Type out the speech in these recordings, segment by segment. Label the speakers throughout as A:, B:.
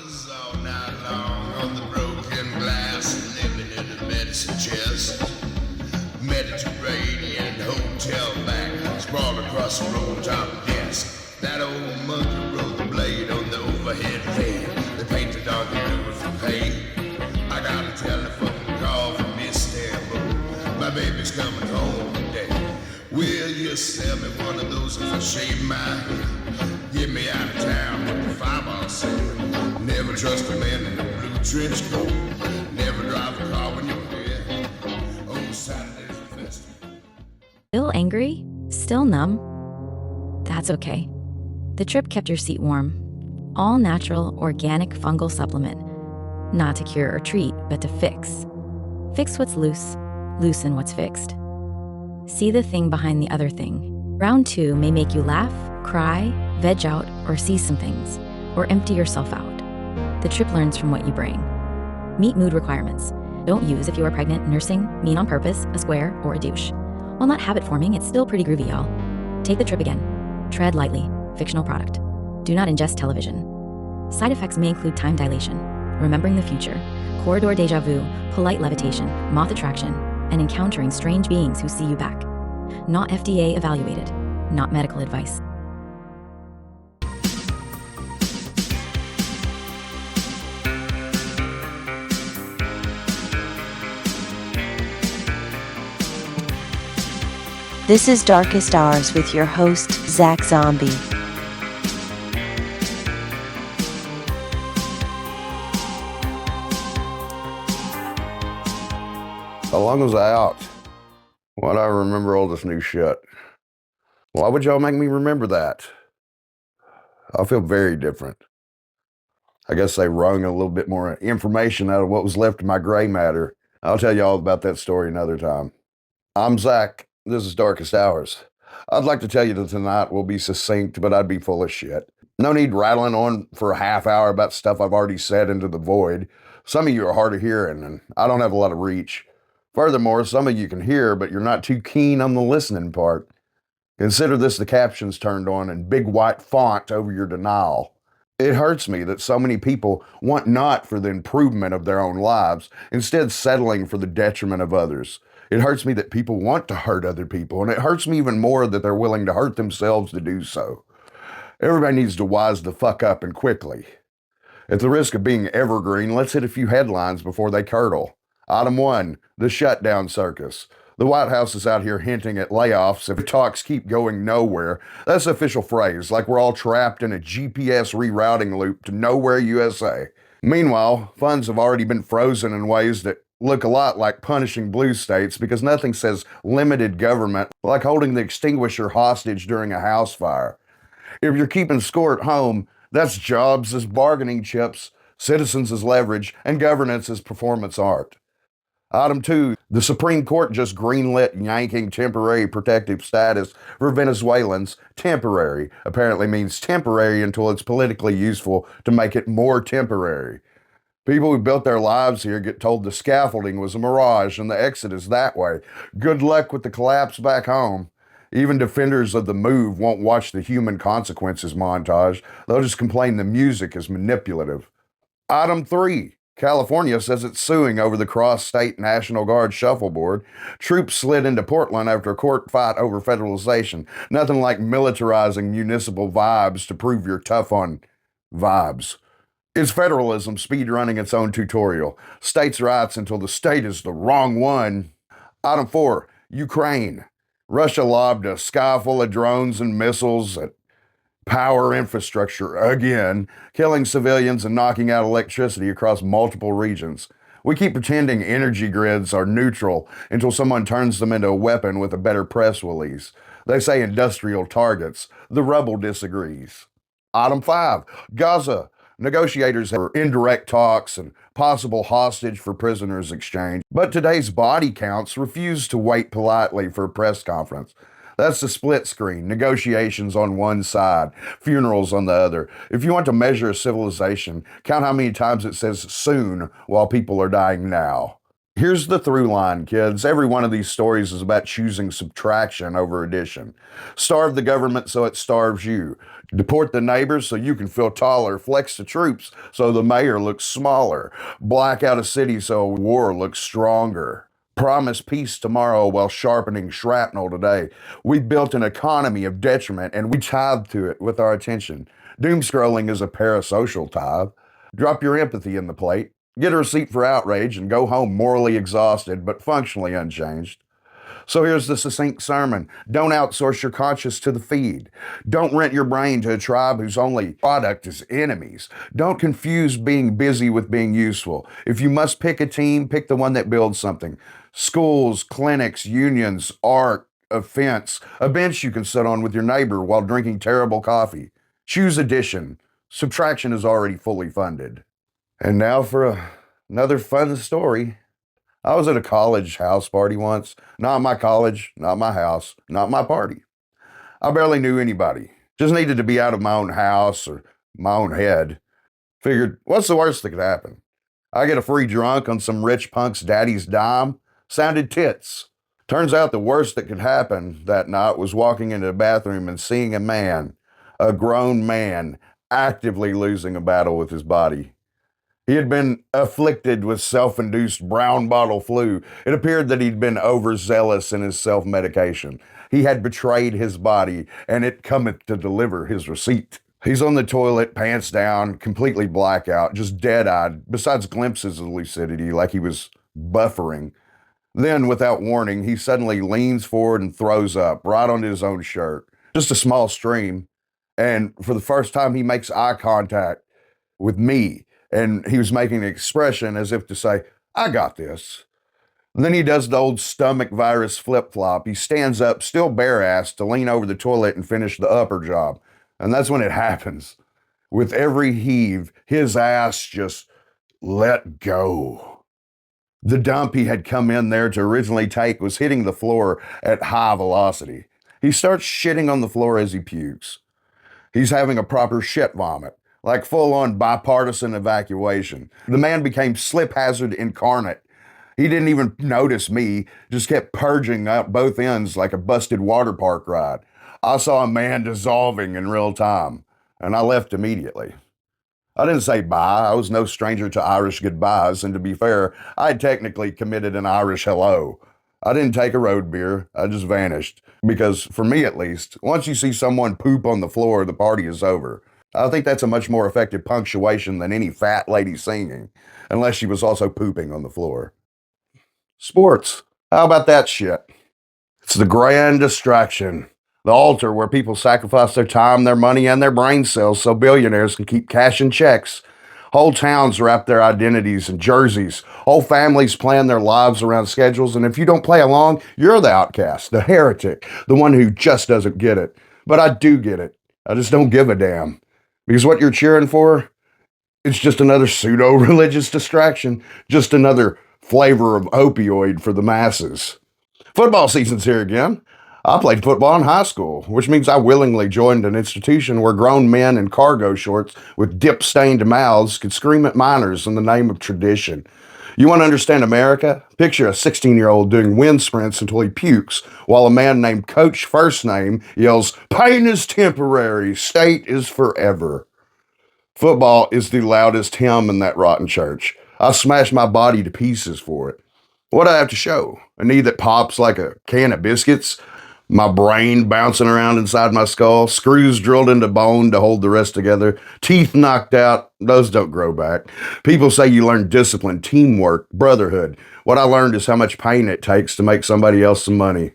A: was all night long on the broken glass, living in a medicine chest. Mediterranean hotel back, sprawled across the room top desk. That old monkey rolled the blade on the overhead fan. They painted on the blue for pay. I got a telephone call from Istanbul. My baby's coming home today. Will you sell me one of those if I shave my head? Get me out of town with the fireball said. Never trust a man in a blue trench coat. Never drive a car when you're dead. Oh, Saturday's a festival.
B: Still angry? Still numb? That's okay. The trip kept your seat warm. All natural, organic fungal supplement. Not to cure or treat, but to fix. Fix what's loose, loosen what's fixed. See the thing behind the other thing. Round 2 may make you laugh, cry, veg out, or see some things, or empty yourself out. The trip learns from what you bring. Meet mood requirements. Don't use if you are pregnant, nursing, mean on purpose, a square, or a douche. While not habit forming, it's still pretty groovy, y'all. Take the trip again. Tread lightly. Fictional product. Do not ingest television. Side effects may include time dilation, remembering the future, corridor deja vu, polite levitation, moth attraction, and encountering strange beings who see you back. Not FDA evaluated. Not medical advice.
C: This is Darkest Hours with your host, Zach Zombie.
D: How long was I out? Why do I remember all this new shit? Why would y'all make me remember that? I feel very different. I guess they wrung a little bit more information out of what was left of my gray matter. I'll tell you all about that story another time. I'm Zach. This is Darkest Hours. I'd like to tell you that tonight will be succinct, but I'd be full of shit. No need rattling on for a half hour about stuff I've already said into the void. Some of you are hard of hearing, and I don't have a lot of reach. Furthermore, some of you can hear, but you're not too keen on the listening part. Consider this the captions turned on in big white font over your denial. It hurts me that so many people want not for the improvement of their own lives, instead settling for the detriment of others. It hurts me that people want to hurt other people, and it hurts me even more that they're willing to hurt themselves to do so. Everybody needs to wise the fuck up and quickly. At the risk of being evergreen, let's hit a few headlines before they curdle. Item 1, the shutdown circus. The White House is out here hinting at layoffs if talks keep going nowhere. That's the official phrase, like we're all trapped in a GPS rerouting loop to nowhere, USA. Meanwhile, funds have already been frozen in ways that look a lot like punishing blue states because nothing says limited government like holding the extinguisher hostage during a house fire. If you're keeping score at home, that's jobs as bargaining chips, citizens as leverage, and governance as performance art. Item 2, the Supreme Court just greenlit yanking temporary protective status for Venezuelans. Temporary apparently means temporary until it's politically useful to make it more temporary. People who built their lives here get told the scaffolding was a mirage and the exit is that way. Good luck with the collapse back home. Even defenders of the move won't watch the human consequences montage. They'll just complain the music is manipulative. Item 3. California says it's suing over the cross-state National Guard shuffleboard. Troops slid into Portland after a court fight over federalization. Nothing like militarizing municipal vibes to prove you're tough on vibes. It's federalism speedrunning its own tutorial. States' rights until the state is the wrong one. Item 4, Ukraine. Russia lobbed a sky full of drones and missiles at power infrastructure again, killing civilians and knocking out electricity across multiple regions. We keep pretending energy grids are neutral until someone turns them into a weapon with a better press release. They say industrial targets. The rebel disagrees. Item 5, Gaza. Negotiators have indirect talks and possible hostage for prisoners exchange. But today's body counts refuse to wait politely for a press conference. That's the split screen, negotiations on one side, funerals on the other. If you want to measure a civilization, count how many times it says soon while people are dying now. Here's the through line, kids. Every one of these stories is about choosing subtraction over addition. Starve the government so it starves you. Deport the neighbors so you can feel taller. Flex the troops so the mayor looks smaller. Black out a city so a war looks stronger. Promise peace tomorrow while sharpening shrapnel today. We built an economy of detriment and we tithe to it with our attention. Doom scrolling is a parasocial tithe. Drop your empathy in the plate. Get a receipt for outrage and go home morally exhausted but functionally unchanged. So here's the succinct sermon. Don't outsource your conscience to the feed. Don't rent your brain to a tribe whose only product is enemies. Don't confuse being busy with being useful. If you must pick a team, pick the one that builds something. Schools, clinics, unions, art, a fence, a bench you can sit on with your neighbor while drinking terrible coffee. Choose addition. Subtraction is already fully funded. And now for another fun story. I was at a college house party once. Not my college, not my house, not my party. I barely knew anybody. Just needed to be out of my own house or my own head. Figured, what's the worst that could happen? I get a free drunk on some rich punk's daddy's dime. Sounded tits. Turns out the worst that could happen that night was walking into the bathroom and seeing a grown man, actively losing a battle with his body. He had been afflicted with self-induced brown bottle flu. It appeared that he'd been overzealous in his self-medication. He had betrayed his body, and it cometh to deliver his receipt. He's on the toilet, pants down, completely blackout, just dead-eyed, besides glimpses of lucidity, like he was buffering. Then, without warning, he suddenly leans forward and throws up, right onto his own shirt. Just a small stream. And for the first time, he makes eye contact with me. And he was making an expression as if to say, I got this. And then he does the old stomach virus flip-flop. He stands up, still bare-assed, to lean over the toilet and finish the upper job. And that's when it happens. With every heave, his ass just let go. The dump he had come in there to originally take was hitting the floor at high velocity. He starts shitting on the floor as he pukes. He's having a proper shit vomit. Like full-on bipartisan evacuation. The man became slip hazard incarnate. He didn't even notice me, just kept purging out both ends like a busted water park ride. I saw a man dissolving in real time, and I left immediately. I didn't say bye. I was no stranger to Irish goodbyes, and to be fair, I had technically committed an Irish hello. I didn't take a road beer. I just vanished. Because, for me at least, once you see someone poop on the floor, the party is over. I think that's a much more effective punctuation than any fat lady singing, unless she was also pooping on the floor. Sports. How about that shit? It's the grand distraction. The altar where people sacrifice their time, their money, and their brain cells so billionaires can keep cashing checks. Whole towns wrap their identities in jerseys. Whole families plan their lives around schedules, and if you don't play along, you're the outcast, the heretic, the one who just doesn't get it. But I do get it. I just don't give a damn. Because what you're cheering for, it's just another pseudo-religious distraction, just another flavor of opioid for the masses. Football season's here again. I played football in high school, which means I willingly joined an institution where grown men in cargo shorts with dip-stained mouths could scream at minors in the name of tradition. You want to understand America? Picture a 16-year-old doing wind sprints until he pukes, while a man named Coach First Name yells, "Pain is temporary, state is forever." Football is the loudest hymn in that rotten church. I smash my body to pieces for it. What do I have to show? A knee that pops like a can of biscuits? My brain bouncing around inside my skull, screws drilled into bone to hold the rest together, teeth knocked out, those don't grow back. People say you learn discipline, teamwork, brotherhood. What I learned is how much pain it takes to make somebody else some money.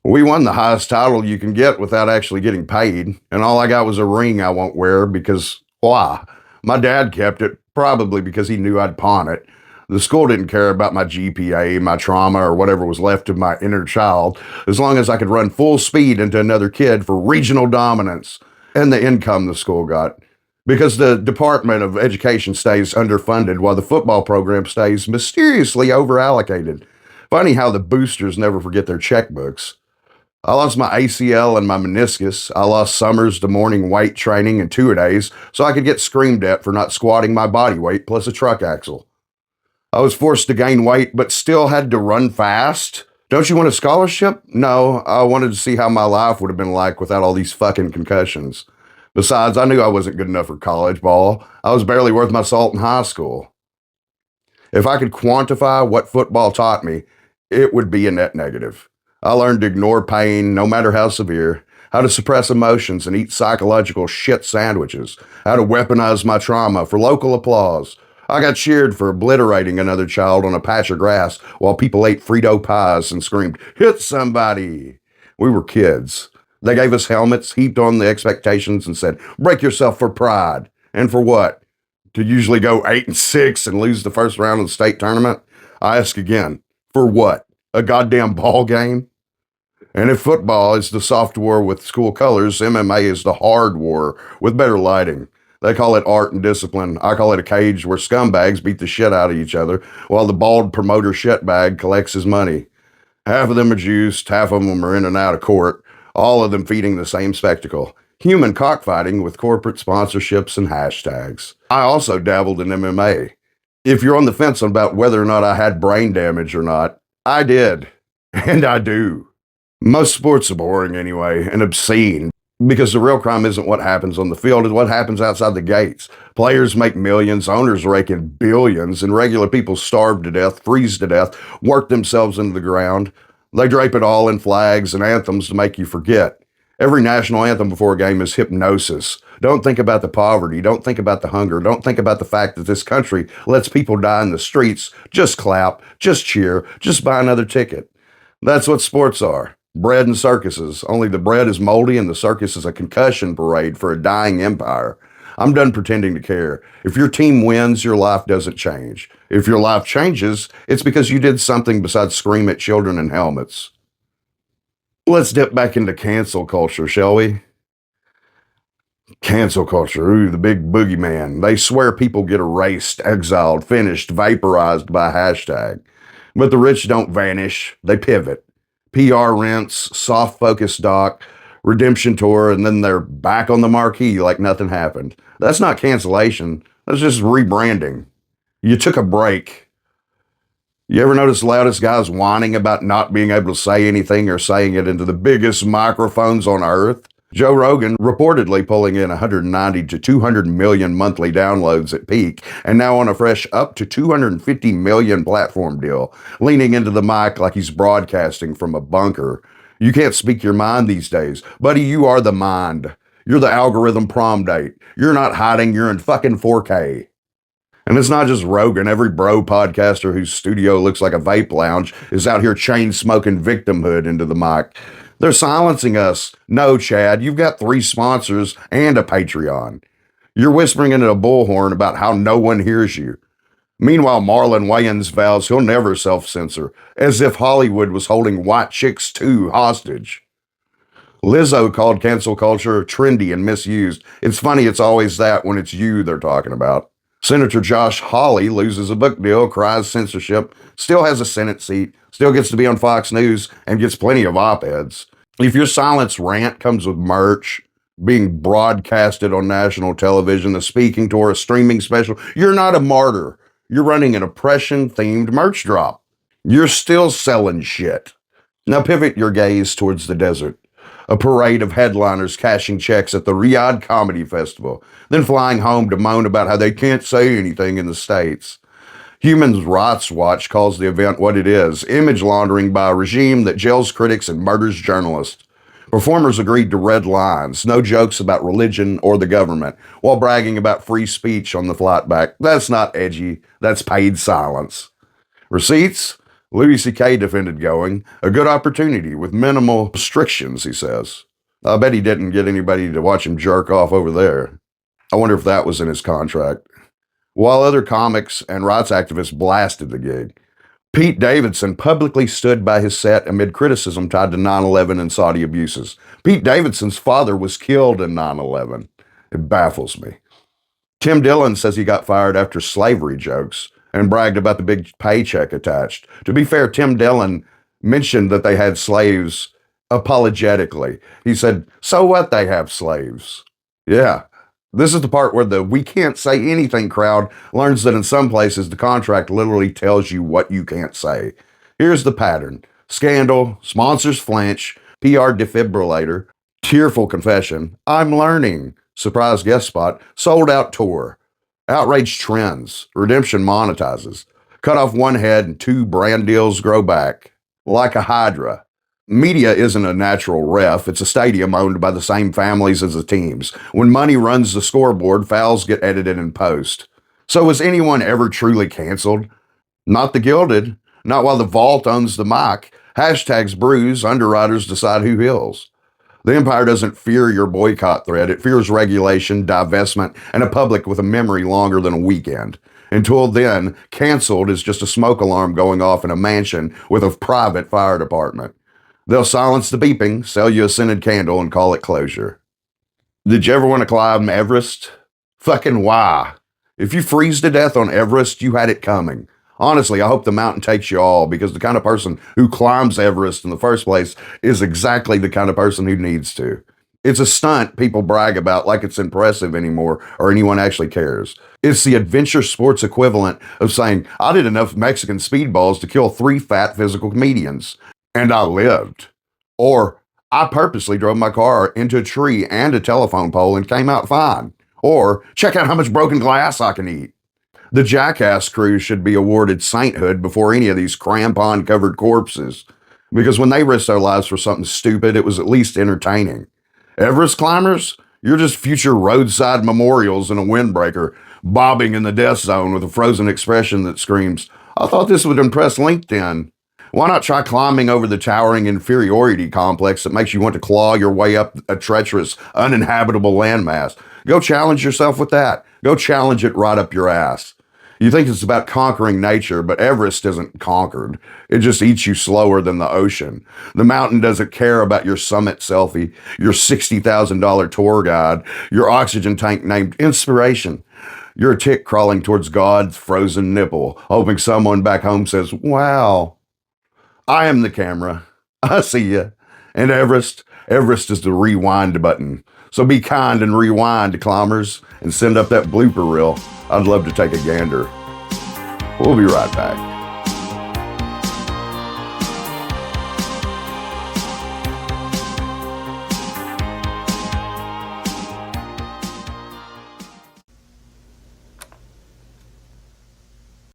D: We won the highest title you can get without actually getting paid, and all I got was a ring I won't wear because, why? My dad kept it, probably because he knew I'd pawn it. The school didn't care about my GPA, my trauma, or whatever was left of my inner child, as long as I could run full speed into another kid for regional dominance and the income the school got. Because the Department of Education stays underfunded while the football program stays mysteriously overallocated. Funny how the boosters never forget their checkbooks. I lost my ACL and my meniscus. I lost summers to morning weight training and two-a-days so I could get screamed at for not squatting my body weight plus a truck axle. I was forced to gain weight, but still had to run fast. Don't you want a scholarship? No, I wanted to see how my life would have been like without all these fucking concussions. Besides, I knew I wasn't good enough for college ball. I was barely worth my salt in high school. If I could quantify what football taught me, it would be a net negative. I learned to ignore pain, no matter how severe, how to suppress emotions and eat psychological shit sandwiches, how to weaponize my trauma for local applause. I got cheered for obliterating another child on a patch of grass while people ate Frito pies and screamed, "Hit somebody!" We were kids. They gave us helmets, heaped on the expectations, and said, "Break yourself for pride." And for what? To usually go 8-6 and lose the first round of the state tournament? I ask again, for what? A goddamn ball game? And if football is the soft war with school colors, MMA is the hard war with better lighting. They call it art and discipline. I call it a cage where scumbags beat the shit out of each other while the bald promoter shitbag collects his money. Half of them are juiced, half of them are in and out of court, all of them feeding the same spectacle. Human cockfighting with corporate sponsorships and hashtags. I also dabbled in MMA. If you're on the fence about whether or not I had brain damage or not, I did. And I do. Most sports are boring anyway, and obscene, because the real crime isn't what happens on the field, it's what happens outside the gates. Players make millions, owners rake in billions, and regular people starve to death, freeze to death, work themselves into the ground. They drape it all in flags and anthems to make you forget. Every national anthem before a game is hypnosis. Don't think about the poverty. Don't think about the hunger. Don't think about the fact that this country lets people die in the streets. Just clap, just cheer, just buy another ticket. That's what sports are. Bread and circuses. Only the bread is moldy and the circus is a concussion parade for a dying empire. I'm done pretending to care. If your team wins, your life doesn't change. If your life changes, it's because you did something besides scream at children in helmets. Let's dip back into cancel culture, shall we? Cancel culture, ooh, the big boogeyman. They swear people get erased, exiled, finished, vaporized by a hashtag. But the rich don't vanish, they pivot. PR rents, soft focus doc, redemption tour, and then they're back on the marquee like nothing happened. That's not cancellation, that's just rebranding. You took a break. You ever notice the loudest guys whining about not being able to say anything or saying it into the biggest microphones on earth? Joe Rogan reportedly pulling in 190 to 200 million monthly downloads at peak, and now on a fresh up to 250 million platform deal, leaning into the mic like he's broadcasting from a bunker. You can't speak your mind these days. Buddy, you are the mind. You're the algorithm prom date. You're not hiding, you're in fucking 4K. And it's not just Rogan. Every bro podcaster whose studio looks like a vape lounge is out here chain smoking victimhood into the mic. They're silencing us. No, Chad, you've got 3 sponsors and a Patreon. You're whispering into a bullhorn about how no one hears you. Meanwhile, Marlon Wayans vows he'll never self-censor, as if Hollywood was holding White Chicks 2 hostage. Lizzo called cancel culture trendy and misused. It's funny it's always that when it's you they're talking about. Senator Josh Hawley loses a book deal, cries censorship, still has a Senate seat, still gets to be on Fox News, and gets plenty of op-eds. If your silence rant comes with merch, being broadcasted on national television, a speaking tour, a streaming special, you're not a martyr. You're running an oppression-themed merch drop. You're still selling shit. Now pivot your gaze towards the desert. A parade of headliners cashing checks at the Riyadh Comedy Festival, then flying home to moan about how they can't say anything in the States. Human Rights Watch calls the event what it is, image laundering by a regime that jails critics and murders journalists. Performers agreed to red lines, no jokes about religion or the government, while bragging about free speech on the flight back. That's not edgy, that's paid silence. Receipts? Louis C.K. defended going. A good opportunity with minimal restrictions, he says. I bet he didn't get anybody to watch him jerk off over there. I wonder if that was in his contract. While other comics and rights activists blasted the gig, Pete Davidson publicly stood by his set amid criticism tied to 9/11 and Saudi abuses. Pete Davidson's father was killed in 9/11. It baffles me. Tim Dillon says he got fired after slavery jokes and bragged about the big paycheck attached. To be fair, Tim Dillon mentioned that they had slaves apologetically. He said, so what they have slaves? Yeah, This is the part where the we can't say anything crowd learns that in some places the contract literally tells you what you can't say. Here's the pattern. Scandal, sponsors flinch, PR defibrillator, tearful confession, I'm learning, surprise guest spot, sold out tour, outrage trends, redemption monetizes, cut off one head and 2 brand deals grow back. Like a hydra. Media isn't a natural ref. It's a stadium owned by the same families as the teams. When money runs the scoreboard, fouls get edited in post. So was anyone ever truly canceled? Not the gilded. Not while the vault owns the mic. Hashtags bruise, underwriters decide who heals. The empire doesn't fear your boycott threat. It fears regulation, divestment, and a public with a memory longer than a weekend. Until then, canceled is just a smoke alarm going off in a mansion with a private fire department. They'll silence the beeping, sell you a scented candle, and call it closure. Did you ever want to climb Everest? Fucking why? If you freeze to death on Everest, you had it coming. Honestly, I hope the mountain takes you all, because the kind of person who climbs Everest in the first place is exactly the kind of person who needs to. It's a stunt people brag about like it's impressive anymore or anyone actually cares. It's the adventure sports equivalent of saying, I did enough Mexican speedballs to kill 3 fat physical comedians. And I lived. Or, I purposely drove my car into a tree and a telephone pole and came out fine. Or, check out how much broken glass I can eat. The Jackass crew should be awarded sainthood before any of these crampon-covered corpses. Because when they risked their lives for something stupid, it was at least entertaining. Everest climbers, you're just future roadside memorials in a windbreaker, bobbing in the death zone with a frozen expression that screams, I thought this would impress LinkedIn. Why not try climbing over the towering inferiority complex that makes you want to claw your way up a treacherous, uninhabitable landmass? Go challenge yourself with that. Go challenge it right up your ass. You think it's about conquering nature, but Everest isn't conquered. It just eats you slower than the ocean. The mountain doesn't care about your summit selfie, your $60,000 tour guide, your oxygen tank named Inspiration. You're a tick crawling towards God's frozen nipple, hoping someone back home says, wow. I am the camera. I see ya. And Everest is the rewind button. So be kind and rewind, climbers, and send up that blooper reel. I'd love to take a gander. We'll be right back.